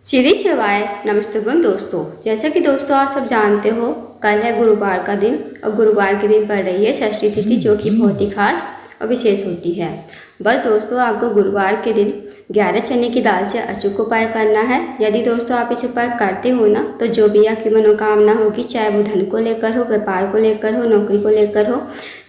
श्री शिवाय नमस्ते दोस्तों। जैसा कि दोस्तों आप सब जानते हो, कल है गुरुवार का दिन और गुरुवार के दिन पड़ रही है षष्ठी तिथि, जो कि बहुत ही खास और विशेष होती है। बस दोस्तों, आपको गुरुवार के दिन 11 चने की दाल से अचूक उपाय करना है। यदि दोस्तों आप इस उपाय करते हो ना, तो जो भी आपकी मनोकामना होगी, चाहे वो धन को लेकर हो, व्यापार को लेकर हो, नौकरी को लेकर हो,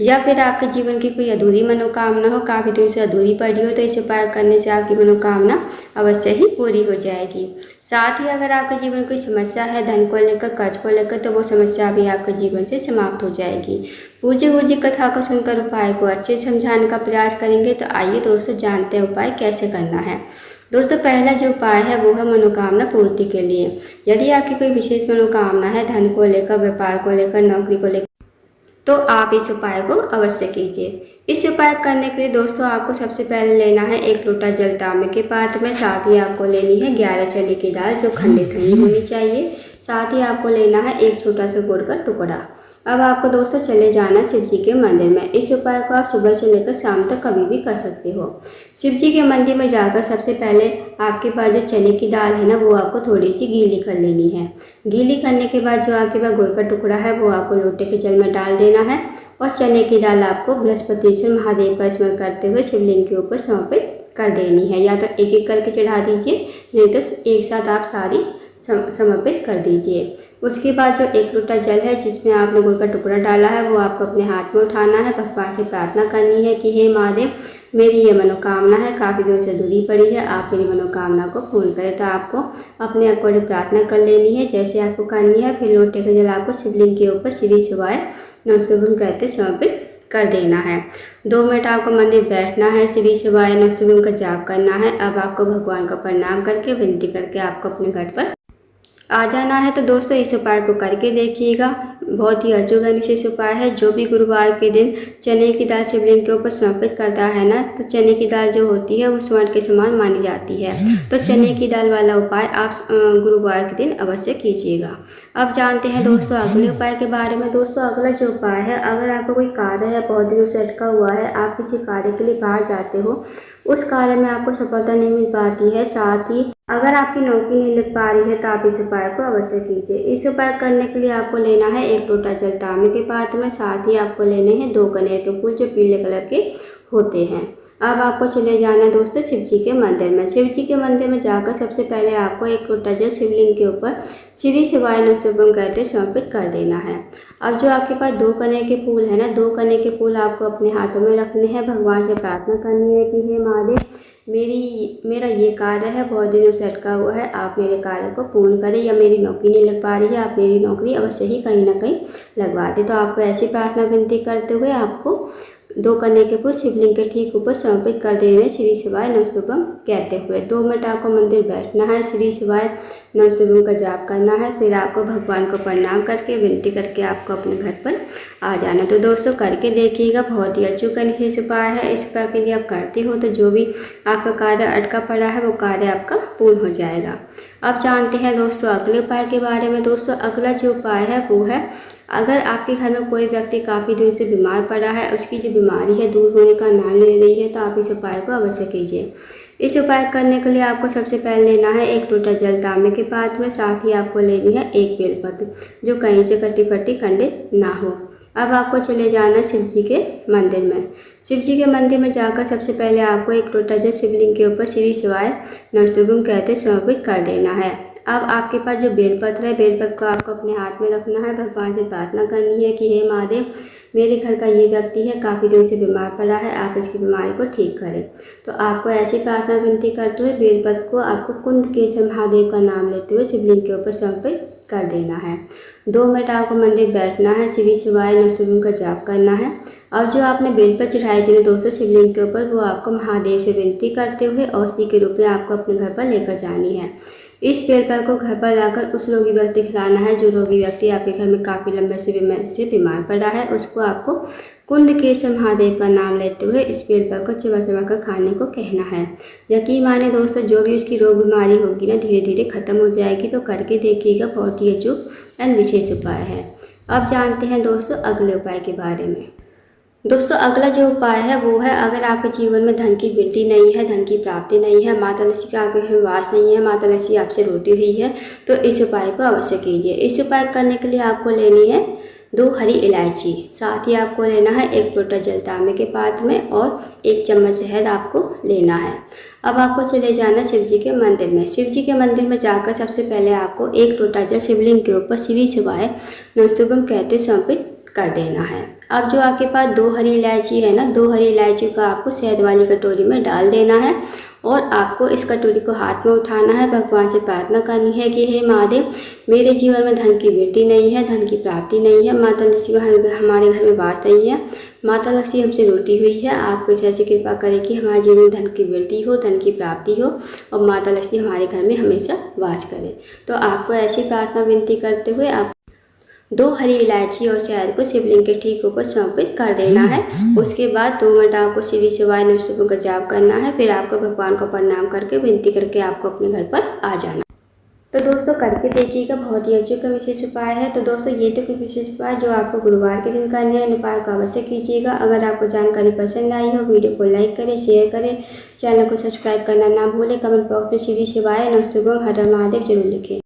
या फिर आपके जीवन की कोई अधूरी मनोकामना हो, काफ़ी दिन से अधूरी पड़ी हो, तो इस उपाय करने से आपकी मनोकामना अवश्य ही पूरी हो जाएगी। साथ ही अगर आपके जीवन में कोई समस्या है धन को लेकर, कर्ज को लेकर, तो वो समस्या भी आपके जीवन से समाप्त हो जाएगी। पूज्य गुरु जी कथा को सुनकर उपाय को अच्छे से समझाने का प्रयास करेंगे। तो आइए दोस्तों, जानते हैं उपाय कैसे करना है। दोस्तों, पहला जो उपाय है वो है मनोकामना पूर्ति के लिए। यदि आपकी कोई विशेष मनोकामना है धन को लेकर, व्यापार को लेकर, नौकरी को लेकर, तो आप इस उपाय को अवश्य कीजिए। इस उपाय करने के लिए दोस्तों आपको सबसे पहले लेना है 1 लोटा जल तांबे के पात्र में। साथ ही आपको लेनी है 11 चने की दाल, जो खंडित नहीं होनी चाहिए। साथ ही आपको लेना है एक छोटा सा गुड़ का टुकड़ा। अब आपको दोस्तों चले जाना शिव जी के मंदिर में। इस उपाय को आप सुबह से लेकर शाम तक कभी भी कर सकते हो। शिव जी के मंदिर में जाकर सबसे पहले आपके पास जो चने की दाल है ना, वो आपको थोड़ी सी गीली कर लेनी है। गीली करने के बाद जो आपके पास गुड़ का टुकड़ा है, वो आपको लोटे के जल में डाल देना है। और चने की दाल आपको बृहस्पतिश्वर महादेव का स्मरण करते हुए शिवलिंग के ऊपर समर्पित कर देनी है। या तो एक एक करके चढ़ा दीजिए, नहीं तो एक साथ आप सारी समर्पित कर दीजिए। उसके बाद जो 1 लोटा जल है जिसमें आपने गुड़ का टुकड़ा डाला है, वो आपको अपने हाथ में उठाना है। भगवान से प्रार्थना करनी है कि हे महादेव, मेरी ये मनोकामना है, काफ़ी दिनों से दूरी पड़ी है, आप मेरी मनोकामना को पूर्ण करें। तो आपको अपने अकॉर्डिंग प्रार्थना कर लेनी है जैसे आपको करनी है। फिर लोटे का जल आपको शिवलिंग के ऊपर श्री शिवाय नमः कहते समर्पित कर देना है। 2 मिनट आपको मंदिर बैठना है, श्री शिवाय नमः का जाप करना है। अब आपको भगवान का प्रणाम करके, विनती करके आपको अपने घर पर आ जाना है। तो दोस्तों इस उपाय को करके देखिएगा, बहुत ही अचूक विशेष उपाय है। जो भी गुरुवार के दिन चने की दाल शिवलिंग के ऊपर समर्पित करता है ना, तो चने की दाल जो होती है वो स्वर्ण के समान मानी जाती है। तो चने की दाल वाला उपाय आप गुरुवार के दिन अवश्य कीजिएगा। अब जानते हैं दोस्तों अगले उपाय के बारे में। दोस्तों अगला जो उपाय है, अगर आपका कोई कार्य है बहुत दिनों से अटका हुआ है, आप किसी कार्य के लिए बाहर जाते हो, उस कार्य में आपको सफलता नहीं मिल पाती है, साथ ही अगर आपकी नौकरी नहीं लग पा रही है, तो आप इस उपाय को अवश्य कीजिए। इस उपाय करने के लिए आपको लेना है 1 लोटा जल तांबे के पात्र में। साथ ही आपको लेने हैं 2 कनेर के फूल, जो पीले कलर के होते हैं। अब आपको चले जाना है दोस्तों शिव जी के मंदिर में। शिव जी के मंदिर में जाकर सबसे पहले आपको 1 लोटा जल शिवलिंग के ऊपर श्री शिवाय नमः कहते समर्पित कर देना है। अब जो आपके पास 2 कनेर के फूल है ना, 2 कनेर के फूल आपको अपने हाथों में रखने हैं। भगवान से प्रार्थना करनी है कि हे महादेव, मेरा ये कार्य है बहुत दिनों से अटका हुआ है, आप मेरे कार्य को पूर्ण करें। या मेरी नौकरी नहीं लग पा रही है, आप मेरी नौकरी अवश्य ही कहीं ना कहीं लगवा दें। तो आपको ऐसी प्रार्थना विनती करते हुए आपको 2 कन्या के फूल शिवलिंग के ठीक ऊपर समर्पित कर देने श्री शिवाय नमः कहते हुए 2 मिनट आपको मंदिर बैठना है, श्री शिवाय नमः का जाप करना है। फिर आपको भगवान को प्रणाम करके, विनती करके आपको अपने घर पर आ जाना। तो दोस्तों करके देखिएगा, बहुत ही अचूक विशेष उपाय है। इस उपाय के लिए आप करते हो तो जो भी आपका कार्य अटका पड़ा है वो कार्य आपका पूर्ण हो जाएगा। अब जानते हैं दोस्तों अगले उपाय के बारे में। दोस्तों अगला जो उपाय है वो है, अगर आपके घर में कोई व्यक्ति काफ़ी दिन से बीमार पड़ा है, उसकी जो बीमारी है दूर होने का नाम ले रही है, तो आप इस उपाय को अवश्य कीजिए। इस उपाय करने के लिए आपको सबसे पहले लेना है 1 लोटा जल तांबे के पात्र में। साथ ही आपको लेनी है 1 बेलपत्र, जो कहीं से कटी फटी खंडित ना हो। अब आपको चले जाना शिव जी के मंदिर में। शिव जी के मंदिर में जाकर सबसे पहले आपको 1 लोटा जल शिवलिंग के ऊपर श्री शिवाय नमः कहते समर्पित कर देना है। अब आपके पास जो बेलपत्र है, बेलपत्र को आपको अपने हाथ में रखना है। भगवान से प्रार्थना करनी है कि हे महादेव, मेरे घर का ये व्यक्ति है, काफ़ी दिन से बीमार पड़ा है, आप इसकी बीमारी को ठीक करें। तो आपको ऐसी प्रार्थना विनती करते हुए बेलपत्र को आपको कुंद केसर महादेव का नाम लेते हुए शिवलिंग के ऊपर समर्पित कर देना है। 2 मिनट आपको मंदिर बैठना है, श्री शिवाय नमः का जाप करना है। और जो आपने बेलपत्र चढ़ाई थी दोस्तों शिवलिंग के ऊपर, वो आपको महादेव से विनती करते हुए औषधि के रूप में आपको अपने घर पर लेकर जानी है। इस बेलपत्र को घर पर लाकर उस रोगी व्यक्ति खिलाना है जो रोगी व्यक्ति आपके घर में काफ़ी लंबे से बीमार पड़ा है। उसको आपको कुंद केसर महादेव का नाम लेते हुए इस बेलपत्र को चबा चबा कर खाने को कहना है। यकीन माने दोस्तों, जो भी उसकी रोग बीमारी होगी ना, धीरे धीरे खत्म हो जाएगी। तो करके देखिएगा, बहुत ही अचूक एंड विशेष उपाय है। अब जानते हैं दोस्तों अगले उपाय के बारे में। दोस्तों अगला जो उपाय है वो है, अगर आपके जीवन में धन की वृद्धि नहीं है, धन की प्राप्ति नहीं है, माता लक्ष्मी का आपके घर में वास नहीं है, माता लक्ष्मी आपसे रूठी हुई है, तो इस उपाय को अवश्य कीजिए। इस उपाय करने के लिए आपको लेनी है 2 हरी इलायची, साथ ही आपको लेना है 1 लोटा जल तांबे के पात्र में और 1 चम्मच शहद आपको लेना है। अब आपको चले जाना शिव जी के मंदिर में। शिव जी के मंदिर में जाकर सबसे पहले आपको 1 लोटा जल शिवलिंग के ऊपर श्री शिवाय नमस्तुभ्यं कहते समर्पित कर देना है। अब जो आपके पास 2 हरी इलायची है ना, 2 हरी इलायची का आपको शहद वाली कटोरी में डाल देना है और आपको इस कटोरी को हाथ में उठाना है, भगवान से प्रार्थना करनी है कि हे महादेव, मेरे जीवन में धन की वृद्धि नहीं है, धन की प्राप्ति नहीं है, माता लक्ष्मी का हमारे घर में वास नहीं है, माता लक्ष्मी हमसे रूठी हुई है, आप कुछ ऐसी कृपा करें कि हमारे जीवन में धन की वृद्धि हो, धन की प्राप्ति हो और माता लक्ष्मी हमारे घर में हमेशा वास करे। तो आपको ऐसी प्रार्थना विनती करते हुए आप 2 हरी इलायची और शहद को शिवलिंग के ठीक ऊपर समर्पित कर देना है। उसके बाद 2 मिनट आपको श्री शिवाय नमस्तुभ्यं का जाप करना है। फिर आपको भगवान को प्रणाम करके विनती करके आपको अपने घर पर आ जाना। तो दोस्तों करके देखिएगा, बहुत ही अच्छे का विशेष उपाय है। तो दोस्तों ये तो कोई विशेष उपाय जो आपको गुरुवार के दिन करने हैं, इन उपाय को अवश्य कीजिएगा। अगर आपको जानकारी पसंद आई हो, वीडियो को लाइक करें, शेयर करें, चैनल को सब्सक्राइब करना ना भूलें, कमेंट बॉक्स में श्री शिवाय नमस्तुभ्यं हर हर महादेव जरूर लिखें।